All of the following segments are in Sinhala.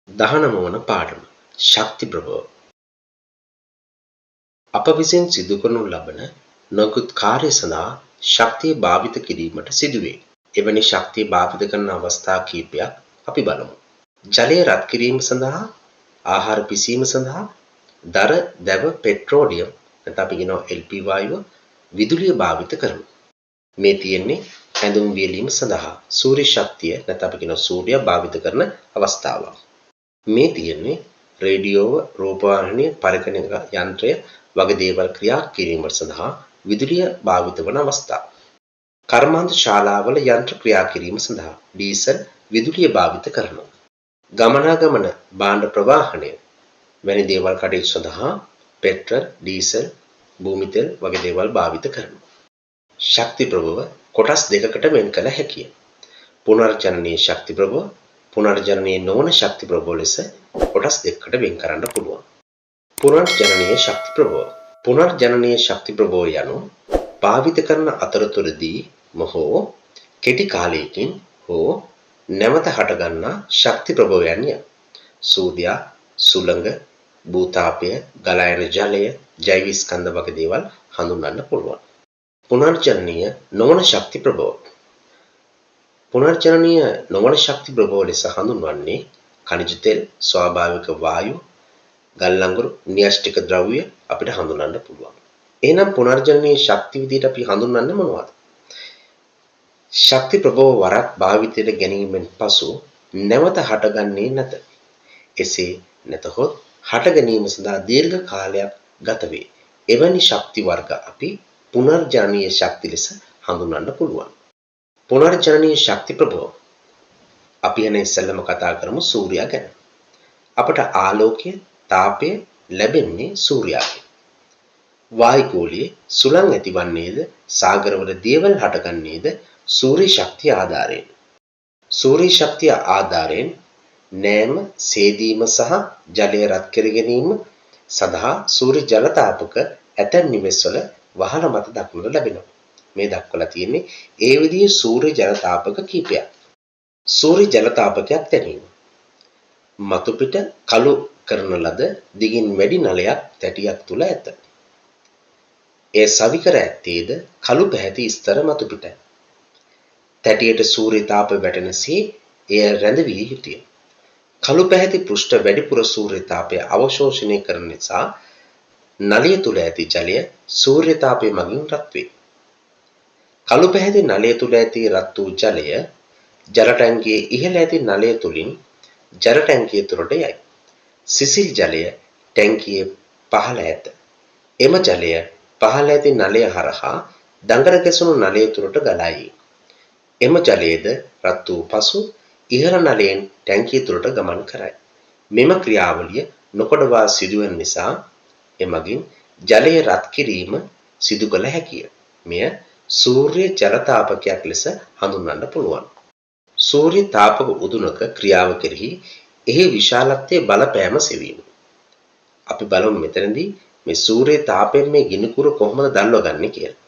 19 වන පාඩම ශක්ති ප්‍රභව අප විසින් සිදු කරනු ලබන නොයෙකුත් කාර්ය සඳහා ශක්තිය භාවිත කිරීමට සිදුවේ. එවැනි ශක්තිය භාවිත කරන අවස්ථා කිහිපයක් අපි බලමු. ජලය රත් කිරීම සඳහා, ආහාර පිසීම සඳහා, දර, දැව, පෙට්‍රෝලියම් නැත්නම් අපි කියනවා LP වායුව, විදුලිය භාවිත කරමු. මේ තියෙන්නේ ඇඳුම් වියලීම සඳහා සූර්ය ශක්තිය නැත්නම් අපි කියනවා සූර්යය භාවිත කරන අවස්ථාවක්. මේ තියෙන්නේ රේඩියෝව, රූපවාහිනිය, පරිකරණ යන්ත්‍රය වගේ දේවල් ක්‍රියා කිරීමට සඳහා විදුලිය භාවිත වන අවස්ථා. කර්මාන්ත ශාලාවල යන්ත්‍ර ක්‍රියා කිරීම සඳහා ඩීසල් විදුලිය භාවිත කරනවා. ගමනාගමන භාණ්ඩ ප්‍රවාහනය වැනි දේවල් කටයුතු සඳහා පෙට්‍රල්, ඩීසල්, භූමි තෙල් වගේ දේවල් භාවිත කරනවා. ශක්ති ප්‍රභව කොටස් දෙකකට වෙන් කළ හැකිය. පුනර්ජනනීය ශක්ති ප්‍රභව, පුනර්ජනනීය නොවන ශක්ති ප්‍රභව ලෙස කොටස් දෙකකට වෙන් කරන්න පුළුවන්. පුනර්ජනනීය ශක්ති ප්‍රභව. පුනර්ජනනීය ශක්ති ප්‍රභව යනු භාවිත කරන අතරතුරදී හෝ කෙටි කාලයකින් හෝ නැවත හටගන්නා ශක්ති ප්‍රභවයන්ය. සූර්යා, සුළඟ, භූතාපය, ගලා යන ජලය, ජෛව ස්කන්ධ වගේ දේවල් හඳුන්වන්න පුළුවන්. පුනර්ජනනීය නොවන ශක්ති ප්‍රභව. පුනර්ජනනීය නොවන ශක්ති ප්‍රභව ලෙස හඳුන්වන්නේ ಖನಿජ තෙල්, ස්වාභාවික වායු, ගල් අඟුරු, න්‍යෂ්ටික ද්‍රව්‍ය අපිට හඳුනන්න පුළුවන්. එහෙනම් පුනර්ජනනීය ශක්ති විදිහට අපි හඳුන්වන්නේ මොනවද? ශක්ති ප්‍රභව වරක් භාවිතයට ගැනීමෙන් පසු නැවත හටගන්නේ නැත. එසේ නැතහොත් හට ගැනීම සඳහා දීර්ඝ කාලයක් ගත වේ. එවැනි ශක්ති වර්ග අපි පුනර්ජනනීය ශක්ති ලෙස හඳුන්වන්න පුළුවන්. පුනර්ජනනීය ශක්ති ප්‍රභව අපි එන ඉස්සෙල්ලම කතා කරමු සූර්යයා ගැන. අපට ආලෝකය, තාපය ලැබෙන්නේ සූර්යාගෙන්. වායුගෝලයේ සුළං ඇතිවන්නේද, සාගරවල දියවැල් හටගන්නේද සූර්ය ශක්තිය ආධාරයෙන්. සූර්ය ශක්තිය ආධාරයෙන් නෑම, සේදීම සහ ජලය රත් කර ගැනීම සඳහා සූර්ය ජල තාපක ඇතැම් නිවෙස්වල වහල මත දක්නට ලැබෙනවා. මේ දක්වලා තියෙන්නේ ඒ විදිහේ සූර්ය ජල තාපක කීපයක්. සූර්ය ජල තාපකයක් දැනීම. මතු පිට කළු කරන ලද දිගින් වැඩි නලයක් තැටියක් තුල ඇත. ඒ සවිකර ඇත්තේද කළු පැහැති ස්තර මතු පිටයි. තැටියට සූර්ය තාප වැටෙනසේ එය රැඳවිය යුතුය. කළු පැහැති පෘෂ්ඨ වැඩිපුර සූර්ය තාපය අවශෝෂණය කරන නිසා නලය තුල ඇති ජලය සූර්ය තාපය මගින් රත් වේ. කළු පැහැති නලය තුල ඇති රත් වූ ජලය ජල ටැංකියේ ඉහළ ඇති නලය තුලින් ජල ටැංකිය තුළට යයි. සිසිල් ජලය ටැංකියේ පහළ ඇත. එම ජලය පහළ ඇති නලය හරහා දඟර ගැසුණු නලය තුළට ගලායි. එම ජලයේද රත් වූ පසු ඉහළ නලයෙන් ටැංකිය තුළට ගමන් කරයි. මෙම ක්‍රියාවලිය නොකඩවා සිදුවන නිසා එමගින් ජලය රත් කිරීම සිදු කළ හැකිය. මෙය සූර්ය ජල තාපකයක් ලෙස හඳුන්වන්න පුළුවන්. සූර්ය තාපක උදුනක ක්‍රියාව කෙරෙහි එහි විශාලත්වයේ බලපෑම සෙවීම. අපි බලමු මෙතනදී මේ සූර්ය තාපයෙන් මේ ගිනිකුර කොහොමද දල්වගන්නේ කියලා.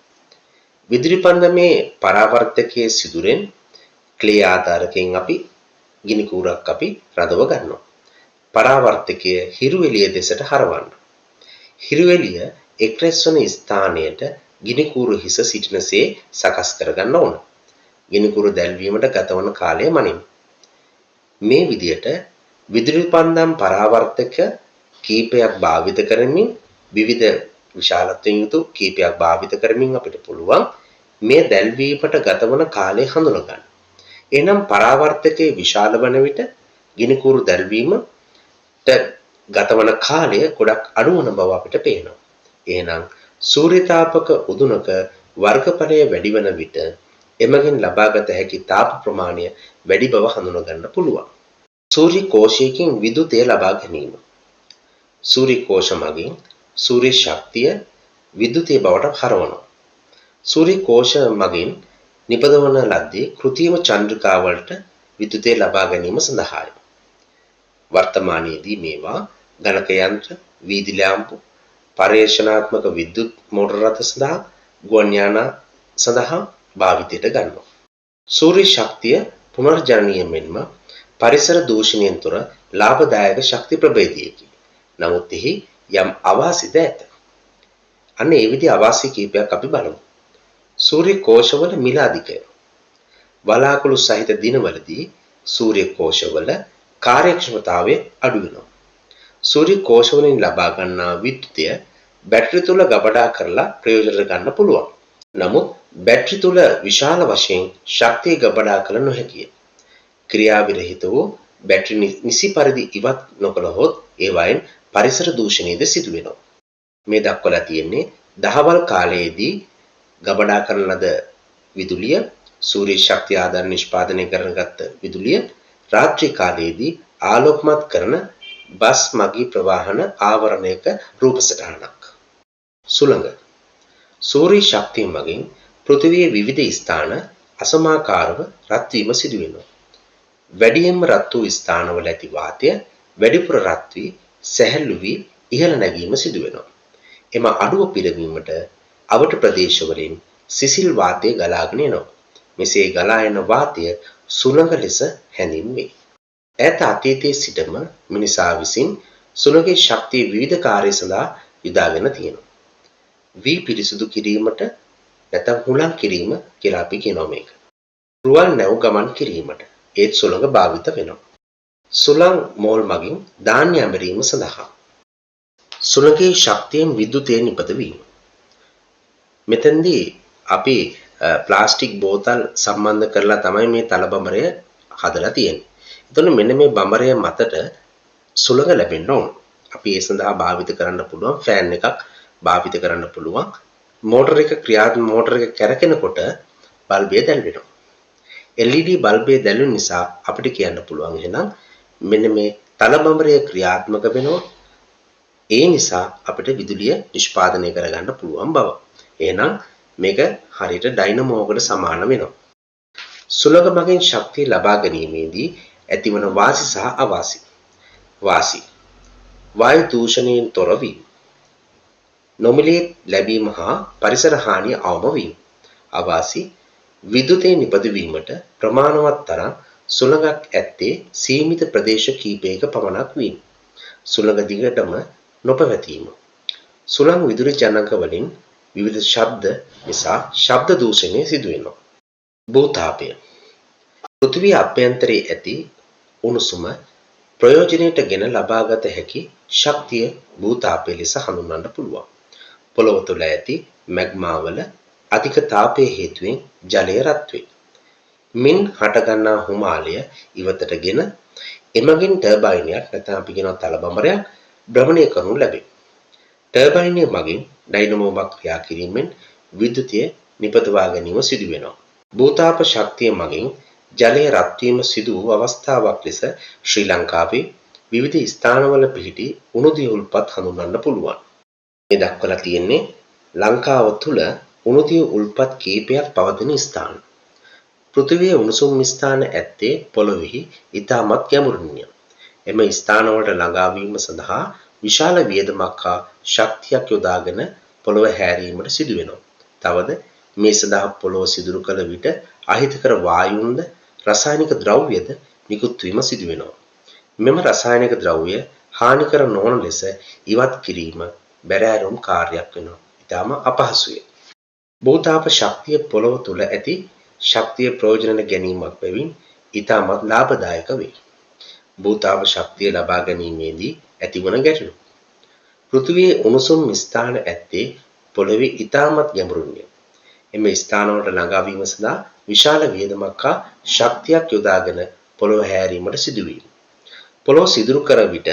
විදුලි පන්දමේ පරාවර්තකයේ සිදුරෙන් ක්ලේ ආධාරකයෙන් අපි ගිනිකුරක් අපි රඳව ගන්නවා. පරාවර්තකයේ හිරු එළිය දෙසට හරවන්න. හිරු එළිය එක්රැස් වන ස්ථානයට ගිනිකුරු හිස සිටිනසේ සකස් කරගන්න ඕන. ගිනිකුරු දැල්වීමට ගතවන කාලය මනින්. මේ විදියට විදුලි පන්දම් පරාවර්තක කීපයක් භාවිත කරමින් විවිධ විශාලත්වයෙන් යුතු කීපයක් භාවිත කරමින් අපිට පුළුවන් මේ දැල්වීමට ගතවන කාලය හඳුනා ගන්න. එහෙනම් පරාවර්තකයේ විශාල වන විට ගිනිකුරු දැල්වීමට ගතවන කාලය ගොඩක් අඩු වන බව අපිට පේනවා. එහෙනම් සූර්යතාපක උදුනක වර්ගඵලය වැඩි වන විට එමගින් ලබාගත හැකි තාප ප්‍රමාණය වැඩි බව හඳුනා ගන්න පුළුවන්. සූර්ය කෝෂයකින් විදුලිය ලබා ගැනීම. සූර්ය කෝෂ මගින් සූර්ය ශක්තිය විදුලිය බවට හරවනවා. සූර්ය කෝෂ මගින් නිපදවන ලද්දේ කෘත්‍රිම චන්ද්‍රිකා වලට විදුලිය ලබා ගැනීම සඳහායි. වර්තමානයේදී මේවා ගණක යන්ත්‍ර, වීදි ලාම්පු, පර්යේෂණාත්මක විද්‍යුත් මෝටර රථ සඳහා ගුවන් යාන සඳහා භාවිතයට ගන්නවා. සූර්ය ශක්තිය පුනර්ජනනීය මෙන්ම පරිසර දූෂණයෙන් තොර ලාභදායක ශක්ති ප්‍රභේදයකි. නමුත් එහි යම් අවාසිද ඇත. අන්න ඒ විදිහ අවාසි කීපයක් අපි බලමු. සූර්ය කෝෂවල මිල අධිකය. වලාකුළු සහිත දිනවලදී සූර්ය කෝෂවල කාර්යක්ෂමතාවය අඩු වෙනවා. සූර්ය කෝෂවලින් ලබා ගන්නා විද්‍යුතය බැටරි තුල ගබඩා කරලා ප්‍රයෝජනට ගන්න පුළුවන්. නමුත් බැටරි තුල විශාල වශයෙන් ශක්තිය ගබඩා කළ නොහැකිය. ක්‍රියාවිරහිත වූ බැටරි නිසි පරිදි ඉවත් නොකළහොත් ඒවායින් පරිසර දූෂණයද සිදු වෙනවා. මේ දක්වලා තියෙන්නේ දහවල් කාලයේදී ගබඩා කරන ලද විදුලිය සූර්ය ශක්තිය ආධාර නිෂ්පාදනය කරනගත් විදුලිය රාත්‍රී කාලයේදී ආලෝකමත් කරන බස් මගී ප්‍රවාහන ආවරණයක රූප සටහනක්. සුළඟ සූර්ය ශක්තිය මගින් පෘථිවියේ විවිධ ස්ථාන අසමාකාරව රත් වීම සිදු වෙනවා. වැඩියෙන්ම රත් වූ ස්ථානවල ඇති වාතය වැඩිපුර රත් වී සැහැල්ලු වී ඉහළ නැගීම සිදු වෙනවා. එම අඩුව පිරවීමට අවට ප්‍රදේශවලින් සිසිල් වාතය ගලාගෙන එනවා. මෙසේ ගලා එන වාතය සුළඟ ලෙස හැඳින්වේ. ඈත අතීතයේ සිටම මිනිසා විසින් සුළඟේ ශක්තිය විවිධ කාර්ය සඳහා යොදාගෙන තියෙනවා. වී පිරිසිදු කිරීමට නැත්නම් හුලං කිරීම කියලා අපි කියනවා මේක. රුවල් නැව් ගමන් කිරීමට ඒත් සුළඟ භාවිත වෙනවා. සුළං මෝල් මගින් ධාන්‍ය ඇඹරීම සඳහා සුළඟේ ශක්තියෙන් විද්‍යුතය නිපදවීම. මෙතෙන්දී අපි ප්ලාස්ටික් බෝතල් සම්බන්ධ කරලා තමයි මේ තල බඹරය හදලා තියෙන්නේ. එතකොට මෙන්න මේ බඹරය මතට සුළඟ ලැබෙන්න ඕන. අපි ඒ සඳහා භාවිත කරන්න පුළුවන් ෆෑන් එකක් භාවිත කරන්න පුළුවන්. මෝටර එක කැරකෙනකොට බල්බය දැල්වෙනවා. LED බල්බය දැල්වෙන නිසා අපිට කියන්න පුළුවන් එහෙනම් මෙන්න මේ තල බඹරය ක්‍රියාත්මක වෙනවා. ඒ නිසා අපිට විදුලිය නිෂ්පාදනය කරගන්න පුළුවන් බව. එහෙනම් මේක හරියට ඩයිනමෝකට සමාන වෙනවා. සුළඟ මගින් ශක්තිය ලබා ගැනීමේදී ඇතිවන වාසි සහ අවාසි. වාසි වායු දූෂණයෙන් තොර වීම. නොමිලේ ලැබීම හා පරිසර හානිය අවම වීම. අවාසි විදුලිය නිපදවීමට ප්‍රමාණවත් තරම් සුළඟක් ඇත්තේ සීමිත ප්‍රදේශ කිහිපයක පමණක් වීම. සුළඟ දිගටම නොපැවතීම. සුළං විදුලි ජනක වලින් විවිධ ශබ්ද නිසා ශබ්ද දූෂණය සිදු වෙනවා. භූතාපය පෘථිවිය අභ්‍යන්තරයේ ඇති උණුසුම ප්‍රයෝජනයටගෙන ලබාගත හැකි ශක්තිය භූතාපය ලෙස හඳුන්වන්න පුළුවන්. පොළොව තුළ ඇති මැග්මා වල අධික තාපය හේතුවෙන් ජලය රත් වේ. මින් හටගන්නා හුමාලය ඉවතටගෙන එමගින් ටර්බයිනයක් නැත්නම් අපි කියනවා තල බඹරයක් භ්‍රමණය කරනු ලැබේ. ටර්බයිනය මගින් ඩයිනමෝවක් ක්‍රියා කිරීමෙන් විද්‍යුතය නිපදවා ගැනීම සිදු වෙනවා. භූතාප ශක්තිය මගින් ජලය රත් වීම සිදු වූ අවස්ථාවක් ලෙස ශ්‍රී ලංකාවේ විවිධ ස්ථානවල පිහිටි උණුදිය උල්පත් හඳුන්වන්න පුළුවන්. මේ දක්වලා තියෙන්නේ ලංකාව තුල උණුදිය උල්පත් කීපයක් පවතින ස්ථාන. පෘථිවියේ උණුසුම් ස්ථාන ඇත්තේ පොළොවේහි ඉතාමත් ගැඹුරින්ය. එම ස්ථානවලට ළඟා වීම සඳහා විශාල වියදමක් හා ශක්තියක් යොදාගෙන පොළොව හැරීමට සිදු වෙනවා. තවද මේ සඳහා පොළොව සිදුරු කළ විට අහිතකර වායුන්ද රසායනික ද්‍රව්‍යද නිකුත් වීම සිදු වෙනවා. මෙම රසායනික ද්‍රව්‍ය හානිකර නොවන ලෙස ඉවත් කිරීම බැරෑරුම් කාර්යයක් වෙනවා. ඊටම අපහසුය. භූතාප ශක්තිය පොළොව තුල ඇති ශක්තිය ප්‍රයෝජනට ගැනීමක් බැවින් ඊටමත් ලාභදායක වේ. භූතාප ශක්තිය ලබා ගැනීමේදී ඇතිවන ගැටලු. පෘථිවියේ උණුසුම් ස්ථාන ඇත්තේ පොළොවේ ඊටමත් ගැඹුරින්ය. එම ස්ථානවලට ළඟා වීම සඳහා විශාල වියදමක් හා ශක්තියක් යොදාගෙන පොළොව හැරීමට සිදුවීම. පොළොව සිදුරු කර විට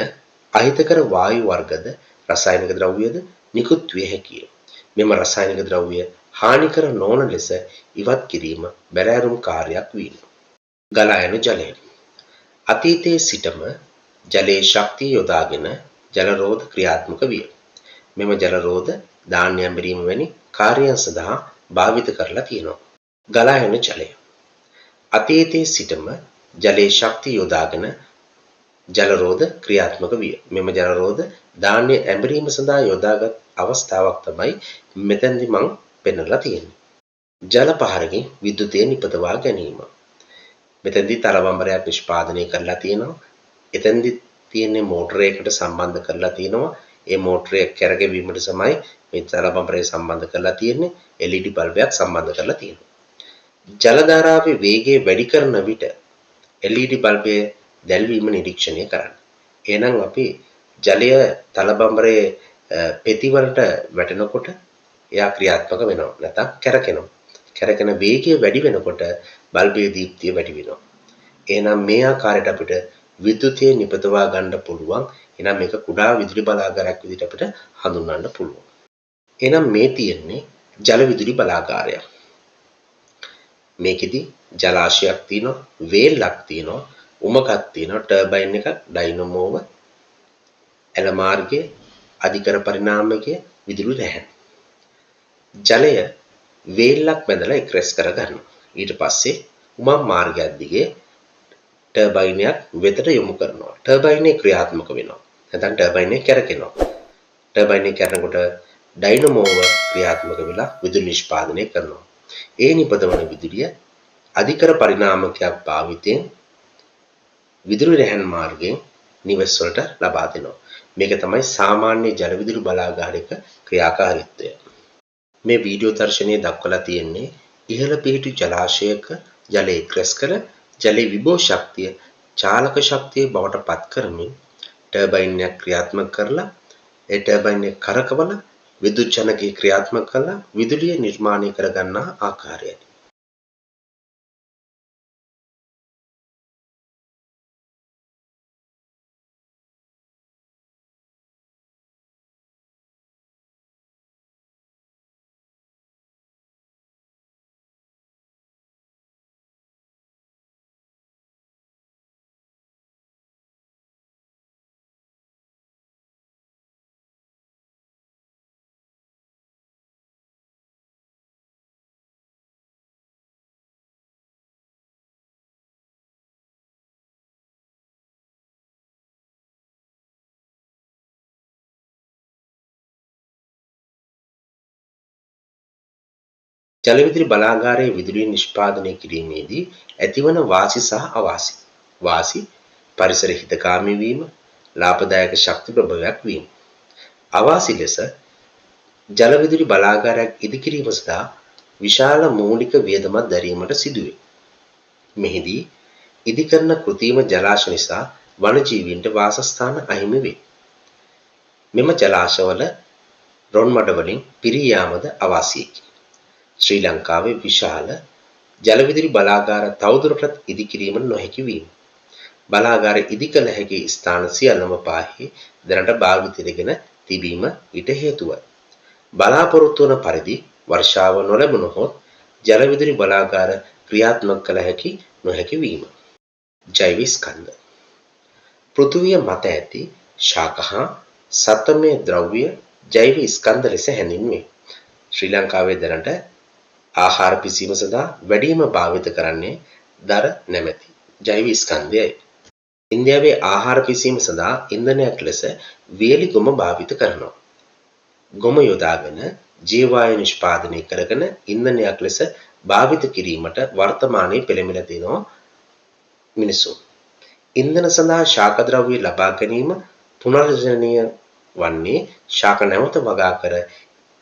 අහිතකර වායු වර්ගද රසායනික ද්‍රව්‍යද නිකුත් විය හැකිය. මෙම රසායනික ද්‍රව්‍ය හානිකර නොවන ලෙස ඉවත් කිරීම බැරෑරුම් කාර්යයක් වීම. ගලා යන ජලය. අතීතයේ සිටම ජලයේ ශක්තිය යොදාගෙන ජල රෝධ ක්‍රියාත්මක විය. මෙම ජල රෝධ ධාන්‍ය ඇඹරීම වැනි කාර්යයන් සඳහා භාවිත කරලා තියෙනවා. ගලා යන ජලය. අතීතයේ සිටම ජලයේ ශක්තිය යොදාගෙන ජල රෝධ ක්‍රියාත්මක විය. මෙම ජල රෝධ ධාන්‍ය ඇඹරීම සඳහා යොදාගත් අවස්ථාවක් තමයි මෙතෙන්දී මම පෙන්වලා තියෙන්නේ. ජල පහරකින් විද්‍යුතය නිපදවා ගැනීම. මෙතෙන්දී තල බඹරයක් නිෂ්පාදනය කරලා තියෙනවා. එතෙන්දී තියෙන්නේ මෝටරයකට සම්බන්ධ කරලා තියෙනවා. ඒ මෝටරය කැරගෙවීමට තමයි මේ ජල බඹරේ සම්බන්ධ කරලා තියෙන්නේ. LED බල්බයක් සම්බන්ධ කරලා තියෙනවා. ජල ධාරාවේ වේගය වැඩි කරන විට LED බල්බයේ දැල්වීම නිරීක්ෂණය කරන්න. එහෙනම් අපි ජලය තල බඹරේ පෙති වලට වැටෙනකොට එයා ක්‍රියාත්මක වෙනවා. නැත්නම් කැරකෙනවා. කැරකෙන වේගය වැඩි වෙනකොට බල්බයේ දීප්තිය වැඩි වෙනවා. එහෙනම් මේ ආකාරයට අපිට විද්‍යුතය නිපදවා ගන්න පුළුවන්. එහෙනම් මේක කුඩා විදුලි බලාගාරයක් විදිහට අපිට හඳුන්වන්න පුළුවන්. එහෙනම් මේ තියෙන්නේ ජල විදුලි බලාගාරයක්. මේකෙදි ජලාශයක් තියෙනවා, වේලක් තියෙනවා, උමකක් තියෙනවා, ටර්බයින් එකක්, ඩයිනමෝව, ඇල මාර්ගයේ අධිකර පරිණාමකයේ විදුලි රැහැන්. ජලය වේලක් බැඳලා එක්රැස් කර ගන්නවා. ඊට පස්සේ උමම් මාර්ගයක් දිගේ ටර්බයිනයක් වෙතට යොමු කරනවා. ටර්බයිනේ ක්‍රියාත්මක වෙනවා. නැත්නම් ටර්බයිනේ කැරකෙනවා. ටර්බයිනේ කැරෙනකොට ඩයිනමෝව ක්‍රියාත්මක වෙලා විදුලි නිෂ්පාදනය කරනවා. ඒ නිපදවන විදුලිය අධිකර පරිණාමකයක් භාවිතයෙන් විදුලි රැහැන් මාර්ගයෙන් නිවෙස් වලට ලබා දෙනවා. මේක තමයි සාමාන්‍ය ජල විදුලි බලාගාරයක ක්‍රියාකාරීත්වය. මේ වීඩියෝ දර්ශනයේ දක්වලා තියෙන්නේ ඉහළ පිහිටි ජලාශයක ජලය එක්රැස් කර ජලයේ විභව ශක්තිය චාලක ශක්තිය බවට පත් කරමින් ටර්බයින් එක ක්‍රියාත්මක කරලා ඒ ටර්බයින් එක කරකවල විදුලි ජනකයේ ක්‍රියාත්මක කරලා විදුලිය නිර්මාණය කර ගන්නා ආකාරයයි. ජල විදුලි බලාගාරයේ විදුලිය නිෂ්පාදනය කිරීමේදී ඇතිවන වාසි සහ අවාසි. වාසි පරිසර හිතකාමී වීම, ලාභදායක ශක්ති ප්‍රභවයක් වීම. අවාසි ලෙස ජල විදුලි බලාගාරයක් ඉදිකිරීම සඳහා විශාල මූලික වියදමක් දැරීමට සිදුවේ. මෙහිදී ඉදිකරන කෘත්‍රිම ජලාශ නිසා වනජීවීන්ට වාසස්ථාන අහිමි වේ. මෙම ජලාශවල රොන් මඩ වලින් පිරී යාමද අවාසියකි. ශ්‍රී ලංකාවේ විශාල ජල විදුලි බලාගාර තවදුරටත් ඉදිකිරීමට නොහැකි වීම. බලාගාර ඉදිකළ හැකි ස්ථාන සියල්ලම පාහේ දැනට භාවිතයටගෙන තිබීම ඊට හේතුවයි. බලාපොරොත්තු වන පරිදි වර්ෂාව නොලැබුණහොත් ජල විදුලි බලාගාර ක්‍රියාත්මක කළ හැකි නොහැකි වීම. ජෛව ස්කන්ධ. පෘථුවිය මත ඇති ශාක හා සතමය ද්‍රව්‍ය ජෛව ස්කන්ධ ලෙස හැඳින්වේ. ශ්‍රී ලංකාවේ දැනට ආහාර පිසීම සඳහා වැඩිම භාවිත කරන්නේ දර නැමැති ජෛව ස්කන්ධයයි. ඉන්දියාවේ ආහාර පිසීම සඳහා ඉන්ධනයක් ලෙස වියලි ගොම භාවිත කරනවා. ගොම යොදාගෙන ජීවායු නිෂ්පාදනය කරගෙන ඉන්ධනයක් ලෙස භාවිත කිරීමට වර්තමානයේ පෙළඹිලා තියෙනවා මිනිසුන්. ඉන්ධන සඳහා ශාක ද්‍රව්‍ය ලබා ගැනීම පුනර්ජනනීය වන්නේ ශාක නැවත වගා කර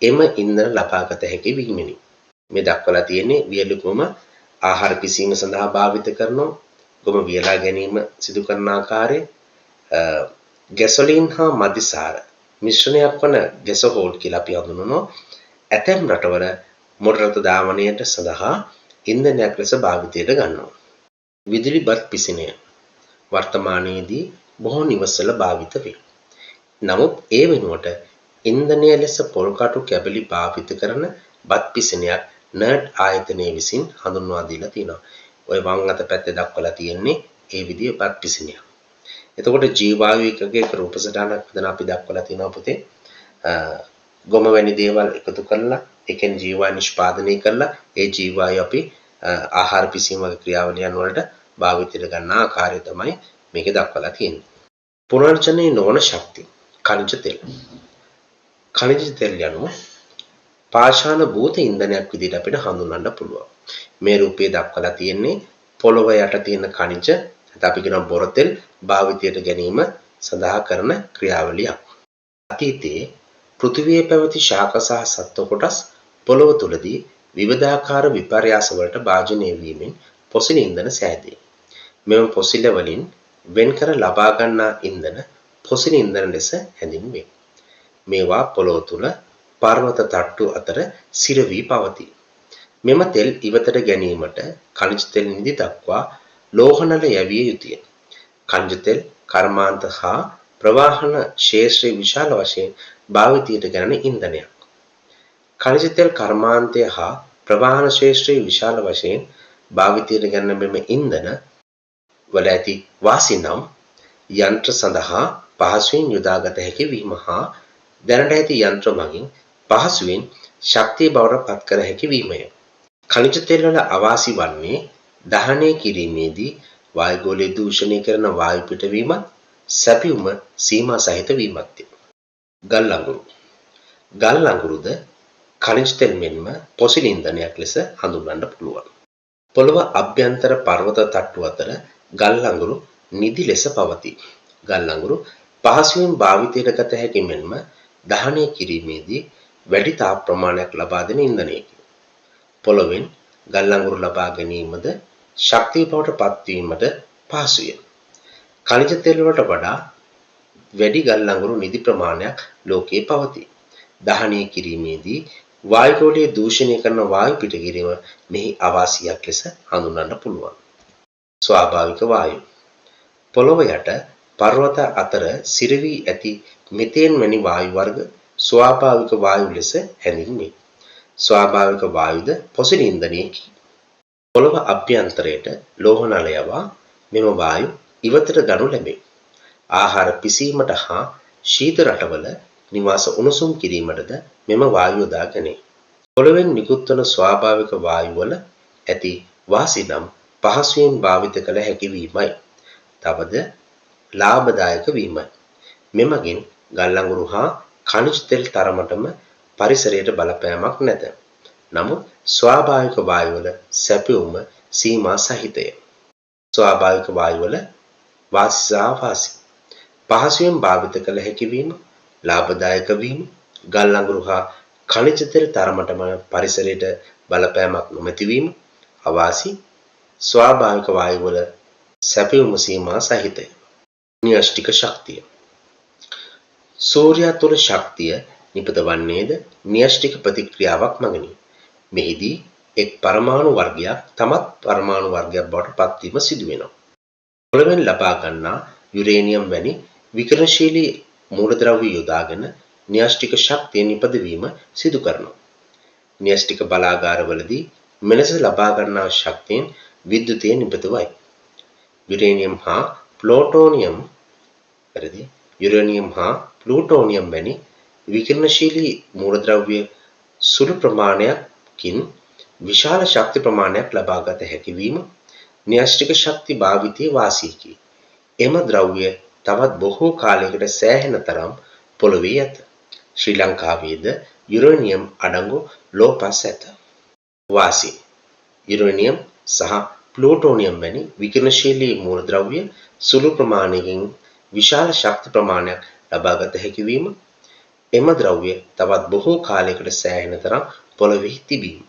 එම ඉන්ධන ලබාගත හැකි වීමෙනි. මේ දක්වලා තියෙන්නේ වියලි ගොම ආහාර පිසීම සඳහා භාවිත කරනවා. ගොම වියලා ගැනීම සිදු කරන ආකාරය ගැසොලින් හා මදිසාර මිශ්‍රණයක් වන ගැසහෝල් කියලා අපි හඳුන්වනවා. ඇතැම් රටවල මොටරත දාමනයට සඳහා ඉන්ධනයක් ලෙස භාවිතයට ගන්නවා. විදුලි බත් පිසිනය වර්තමානයේදී බොහෝ නිවසල භාවිත වේ. නමුත් ඒ වෙනුවට ඉන්ධනය ලෙස පොල් කටු කැබලි භාවිත කරන බත් පිසිනයක් නර්ඩ් ආයතනය විසින් හඳුන්වා දීලා තියෙනවා. ඔය වම් අත පැත්තේ දක්වලා තියෙන්නේ ඒ විදිහේ බත් පිසිනයක්. එතකොට ජීවායු එකක රූප සටහනක් හදන අපි දක්වලා තියෙනවා පුතේ. ගොම වැනි දේවල් එකතු කරලා ඒකෙන් ජීවායු නිෂ්පාදනය කරලා ඒ ජීවායු අපි ආහාර පිසීම වගේ ක්‍රියාවලියන් වලට භාවිතයට ගන්න ආකාරය තමයි මේකේ දක්වලා තියෙන්නේ. පුනර්ජනනීය නොවන ශක්තිය ඛනිජ තෙල්. ඛනිජ තෙල් යනු පාෂාණ භූත ඉන්ධනයක් විදිහට අපිට හඳුන්වන්න පුළුවන්. මේ රූපයේ දක්වලා තියෙන්නේ පොළොව යට තියෙන ඛනිජ අපි කියන බොර තෙල් භාවිතයට ගැනීම සඳහා කරන ක්‍රියාවලියක්. අතීතයේ පෘථිවියේ පැවති ශාක සහ සත්ව කොටස් පොළොව තුලදී විවිධාකාර විපර්යාස වලට භාජනය වීමෙන් පොසිල ඉන්ධන සෑදේ. මෙම පොසිල වලින් වෙන්කර ලබා ගන්නා ඉන්ධන පොසිල ඉන්ධන ලෙස හැඳින්වේ. මේවා පොළොව තුල පර්වත තට්ටු අතර සිර වී පවතී. මෙම තෙල් ඉවතට ගැනීමට ඛනිජ තෙල් නිදි දක්වා ලෝහනල යැවිය යුතුය. ඛනිජ තෙල් කර්මාන්ත හා ප්‍රවාහන ශේෂ්ත්‍රයේ විශාල වශයෙන් භාවිතයට ගැනෙන ඉන්ධනයක්. ඛනිජ තෙල් කර්මාන්තය හා ප්‍රවාහන ශේෂ්ත්‍රයේ විශාල වශයෙන් භාවිතයට ගැනෙන මෙම ඉන්ධන වල ඇති වාසි නම් යන්ත්‍ර සඳහා පහසුවෙන් යොදාගත හැකි වීම හා දැනට ඇති යන්ත්‍ර මගින් පහසුවෙන් ශක්තිය බවට පත් කර හැකි වීමය. ඛනිජ තෙල් වල අවාසි වන්නේ දහනය කිරීමේදී වායුගෝලය දූෂණය කරන වායු පිටවීමත් සැපියුම සීමා සහිත වීමත්ය. ගල් අඟුරු. ගල් අඟුරුද ඛනිජ තෙල් මෙන්ම පොසිල ඉන්ධනයක් ලෙස හඳුන්වන්න පුළුවන්. පොළොව අභ්‍යන්තර පර්වත තට්ටු අතර ගල් අඟුරු නිදි ලෙස පවතී. ගල් අඟුරු පහසුවෙන් භාවිතයට ගත හැකි මෙන්ම දහනය කිරීමේදී වැඩි තාප ප්‍රමාණයක් ලබා දෙන ඉන්ධනයකි. පොළොවෙන් ගල් අඟුරු ලබා ගැනීමද ශක්තිය බවට පත්වීමට පහසුය. ඛනිජ තෙල් වලට වඩා වැඩි ගල් අඟුරු නිදි ප්‍රමාණයක් ලෝකයේ පවතී. දහනය කිරීමේදී වායුගෝලයේ දූෂණය කරන වායු පිට කිරීම මෙහි අවාසියක් ලෙස හඳුන්වන්න පුළුවන්. ස්වාභාවික වායු. පොළොව යට පර්වත අතර සිර වී ඇති මෙතේන් වැනි වායු වර්ග ස්වාභාවික වායු ලෙස හැඳින්වේ. ස්වාභාවික වායුද පොසිල ඉන්ධනයකි. පොළොව අභ්‍යන්තරයට ලෝහනල යවා මෙම වායු ඉවතට ගනු ලැබේ. ආහාර පිසීමට හා ශීත රටවල නිවාස උණුසුම් කිරීමටද මෙම වායු යොදා ගැනේ. පොළොවෙන් නිකුත් වන ස්වාභාවික වායු වල ඇති වාසි නම් පහසුවෙන් භාවිත කළ හැකි වීමයි. තවද ලාභදායක වීමයි. මෙමගින් ගල් අඟුරු හා ඛනිජ තෙල් තරමටම පරිසරයට බලපෑමක් නැත. නමුත් ස්වාභාවික වායු වල සැපයුම සීමා සහිතය. ස්වාභාවික වායු වල වාසි පහසුවෙන් භාවිත කළ හැකි වීම, ලාභදායක වීම, ගල් අඟුරු හා ඛනිජ තෙල් තරමටම පරිසරයට බලපෑමක් නොමැති වීම, අවාසි ස්වාභාවික වායු වල සැපයුම සීමා සහිතය. න්‍යෂ්ටික ශක්තිය. සූර්යයා තුළ ශක්තිය නිපදවන්නේද න්‍යෂ්ටික ප්‍රතික්‍රියාවක් මගිනි. මෙහිදී එක් පරමාණු වර්ගයක් තවත් පරමාණු වර්ගයක් බවට පත්වීම සිදු වෙනවා. පොළොවෙන් ලබා ගන්නා යුරේනියම් වැනි විකිරණශීලී මූලද්‍රව්‍ය යොදාගෙන න්‍යෂ්ටික ශක්තිය නිපදවීම සිදු කරනවා. න්‍යෂ්ටික බලාගාරවලදී මෙලෙස ලබා ගන්නා ශක්තියෙන් විද්‍යුතය නිපදවයි. යුරේනියම් හා ප්ලූටෝනියම් වැනි විකිරණශීලී මූලද්‍රව්‍ය සුළු ප්‍රමාණයකින් විශාල ශක්ති ප්‍රමාණයක් ලබා ගත හැකි වීම න්‍යෂ්ටික ශක්ති භාවිතයේ වාසියකි. එම ද්‍රව්‍ය තවත් බොහෝ කාලයකට සෑහෙන තරම් පොළොවේ ඇත. ශ්‍රී ලංකාවේද යුරේනියම් අඩංගු ලෝපස් ඇත. වාසි. යුරේනියම් සහ ප්ලූටෝනියම් වැනි විකිරණශීලී මූලද්‍රව්‍ය සුළු ප්‍රමාණයකින් විශාල ශක්ති ප්‍රමාණයක් ලබා ගත හැකි වීම එම ද්‍රව්‍ය තවත් බොහෝ කාලයකට සෑහෙන තරම් පොළොවේ තිබීම.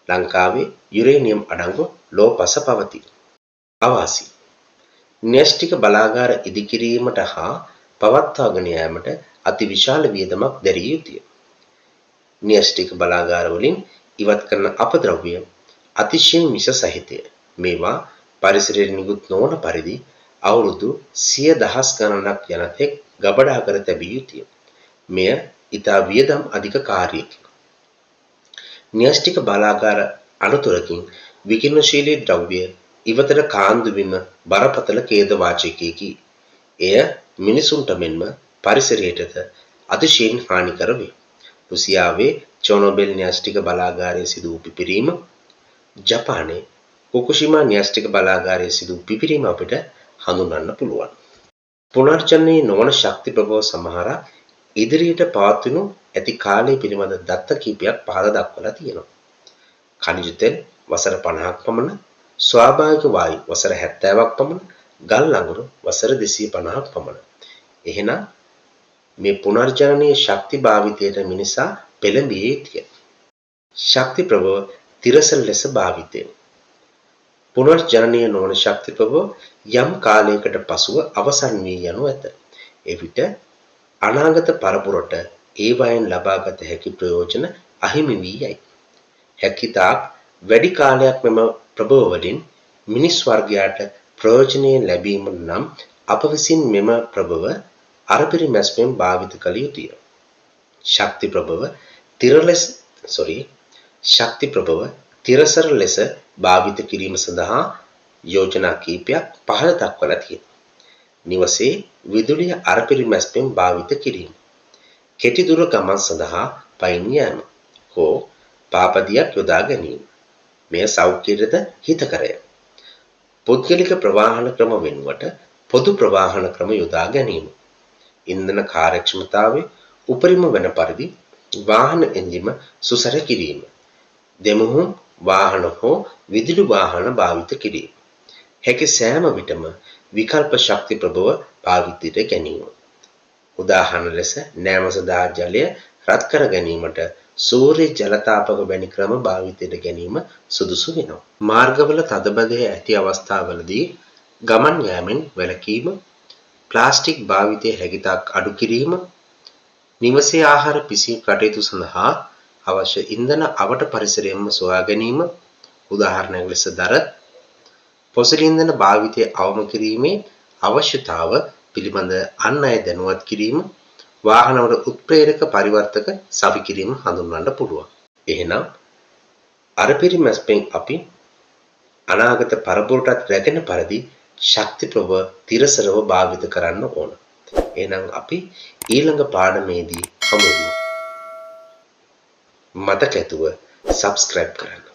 ලංකාවේ යුරේනියම් අඩංගු ලෝපස පවතී. අවාසි. න්‍යෂ්ටික බලාගාර ඉදිකිරීමට හා පවත්වාගෙන යාමට අතිවිශාල වියදමක් දැරිය යුතුය. න්‍යෂ්ටික බලාගාර වලින් ඉවත් කරන අපද්‍රව්‍ය අතිශයින් විෂ සහිතය. මේවා පරිසරයට නිකුත් නොවන පරිදි අවුරුදු 100,000 ගණනක් යනතෙක් ගබඩා කර තැබිය යුතුය. මෙය ඉතා වියදම් අධික කාර්යයකි. න්‍යෂ්ටික බලාගාර අනතුරකින් විකිරණශීලී ද්‍රව්‍ය ඉවතට කාන්දු වීම බරපතල ඛේද වාචකයකි. එය මිනිසුන්ට මෙන්ම පරිසරයටද අතිශයින් හානිකර වේ. රුසියාවේ චර්නෝබිල් න්‍යෂ්ටික බලාගාරයේ සිදු වූ පිපිරීම, ජපානයේ ෆුකුෂිමා න්‍යෂ්ටික බලාගාරයේ සිදු වූ පිපිරීම අපිට හඳුන්වන්න පුළුවන්. පුනර්ජනනයේ නොවන ශක්ති ප්‍රභව සමහරක් ඉදිරියට පවත්වනු ඇති කාලය පිළිබඳ දත්ත කීපයක් පහළ දක්වලා තියෙනවා. ඛනිජ තෙල් වසර 50ක් පමණ, ස්වාභාවික වායු වසර 70ක් පමණ, ගල් අඟුරු වසර 250ක් පමණ. එහෙනම් මේ පුනර්ජනනීය ශක්ති භාවිතයට මිනිසා පෙළඹිය යුතුය. ශක්ති ප්‍රභව තිරසන ලෙස භාවිතය. පුනර්ජනනීය නොවන ශක්ති ප්‍රභව යම් කාලයකට පසුව අවසන් වී යනු ඇත. එවිට අනාගත පරපුරට ඒවායින් ලබාගත හැකි ප්‍රයෝජන අහිමි වී යයි. හැකිතාක් වැඩි කාලයක් මෙම ප්‍රභව වලින් මිනිස් වර්ගයාට ප්‍රයෝජනය ලැබීම නම් අප විසින් මෙම ප්‍රභව අරපිරිමැස්මෙන් භාවිත කළ යුතුය. ශක්ති ප්‍රභව තිරසර ලෙස භාවිත කිරීම සඳහා යෝජනා කීපයක් පහළ දක්වලා තියෙනවා. නිවසේ විදුලිය අරපිරිමැස්මෙන් භාවිත කිරීම. කෙටි දුර ගමන් සඳහා පයින් යාම. හෝ පාපදියක් යොදා ගැනීම. මෙය සෞඛ්‍යයට හිතකරය. පුද්ගලික ප්‍රවාහන ක්‍රම වෙනුවට පොදු ප්‍රවාහන ක්‍රම යොදා ගැනීම. ඉන්ධන කාර්යක්ෂමතාවය උපරිම වන පරිදි වාහන එන්ජිම සුසර කිරීම. දෙමුහුම් වාහන හෝ විදුලි වාහන භාවිත කිරීම. හැකි සෑම විටම විකල්ප ශක්ති ප්‍රභව භාවිතයට ගැනීම. උදාහරණ ලෙස නෑම සඳහා ජලය රත් කර ගැනීමට සූර්ය ජලතාපක වැනි ක්‍රම භාවිතයට ගැනීම සුදුසු වෙනවා. මාර්ගවල තදබදය ඇති අවස්ථාවලදී ගමන් යාමෙන් වැළකීම, ප්ලාස්ටික් භාවිතය හැකිතාක් අඩු කිරීම, නිවසේ ආහාර පිසීම් කටයුතු සඳහා අවශ්‍ය ඉන්ධන අවට පරිසරයෙන්ම සොයා ගැනීම, උදාහරණයක් ලෙස දර, පොසිල් ඉන්ධන භාවිතය අවම කිරීමේ අවශ්‍යතාව පිළිබඳ අන් අය දැනුවත් කිරීම, වාහනවල උත්ප්‍රේරක පරිවර්තක සවි කිරීම හඳුන්වන්න පුළුවන්. එහෙනම් අරපිරිමැස්මෙන් අපි අනාගත පරපුරටත් රැගෙන පරිදි ශක්ති ප්‍රභව තිරසරව භාවිත කරන්න ඕන. එහෙනම් අපි ඊළඟ පාඩමේදී හමු වෙමු. මතක ඇතුව subscribe කරන්න.